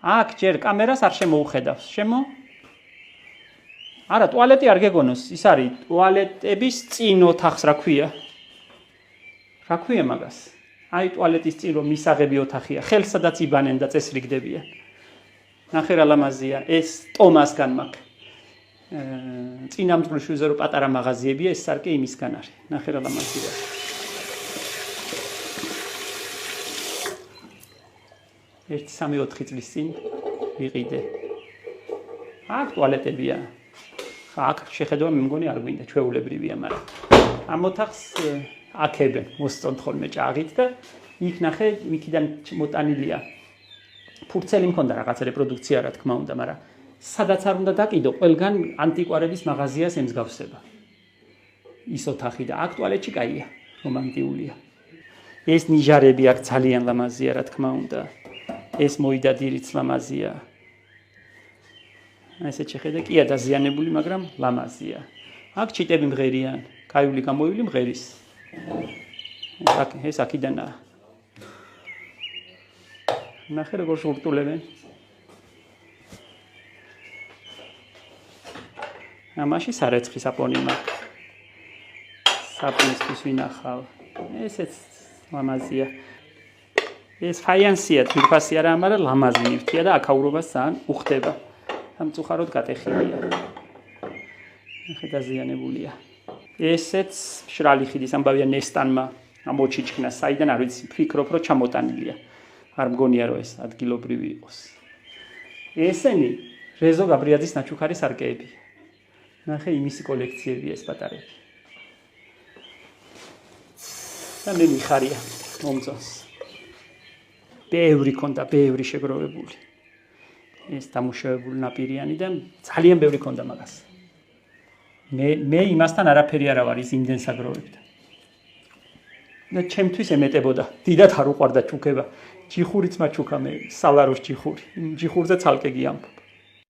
აქ ჯერ კამერას არ შემოუხედავს. არა, ტუალეტი არ გეგონოს, ის არის ტუალეტების წინ ოთახს რა ქვია? რა ქვია მაგას? აი ტუალეტის წინ რომ მისაღები ოთახია, ხელს სადაც იბანენ და წესრიგდებიან. ნახე რა ლამაზია, ეს ტომასგან მაქვს. წინამძღვრში ვიზა რომ პატარა მაღაზიებია, ეს სარკე იმისგან არის. ნახე რა ლამაზია. ერთი 3-4 წლის წინ ვიყიდე. აქ ტუალეტებია. აქ შეხედვა მე მგონი არ გვინდა, ჩვეულებრივია, მაგრამ ამ ოთახს აკებენ, მოსწონთ ხოლმე ჭაღით და იქ ნახე, იქიდან მოტანილია. ფურცელი მქონდა რაღაცა რეპროდუქცია რა თქმა უნდა, მაგრამ სადაც არ უნდა დაკიდო, ყველგან ანტიკვარების მაღაზიას ემსგავსება. ის ოთახი და აქ ტუალეტში კაია, რომანტიულია. ეს ნიჟარები აქ ძალიან ლამაზია რა თქმა უნდა. ეს მოიდადირიც ლამაზია. ესეც შეხედე, კია დაზიანებული, მაგრამ ლამაზია. აქ ჩიტები მღერიან, კაიული გამოივli მღერის. ეს აქიდანაა. ნახე როგორ შურტულებენ. ამაში სარეცხი საპონი მაქვს. საპონისთვის ვინახავ. ესეც ლამაზია. ეს ფაიანსია, თვითფასი არა, მაგრამ ლამაზი ნივთია და აქაურობას ძალიან უხდება. სამწუხაროდ გატეხილია. ნახე დაზიანებულია. ესეც მშრალი ხიდის ამბავია ნესტანმა ამოჩიჩქნა, საიდან არ ვიცი, ფიქრობ რომ ჩამოტანილია. არ მგონია რომ ეს ადგილობრივი იყოს. ესენი რეზო გაბრიაძის ნაჩუქარი სარკეები. ნახე იმისი კოლექციებია ეს პატარები. და მე მიხარია მომწონს. ბევრი ქონდა, ბევრი შეგროვებული. ეს დამუშავებული ნაპირიანი და ძალიან ბევრი ქონდა მაგას. მე იმასთან არაფერი არა ვარ, ის იმდენს აგროვებდა. და ჩემთვის ემეტებოდა. დიდად არ უყვარდა ჩუქება. ჯიხურიც მაჩუქა მე, სალაროს ჯიხური. ჯიხურზე ცალკე გიამბობ.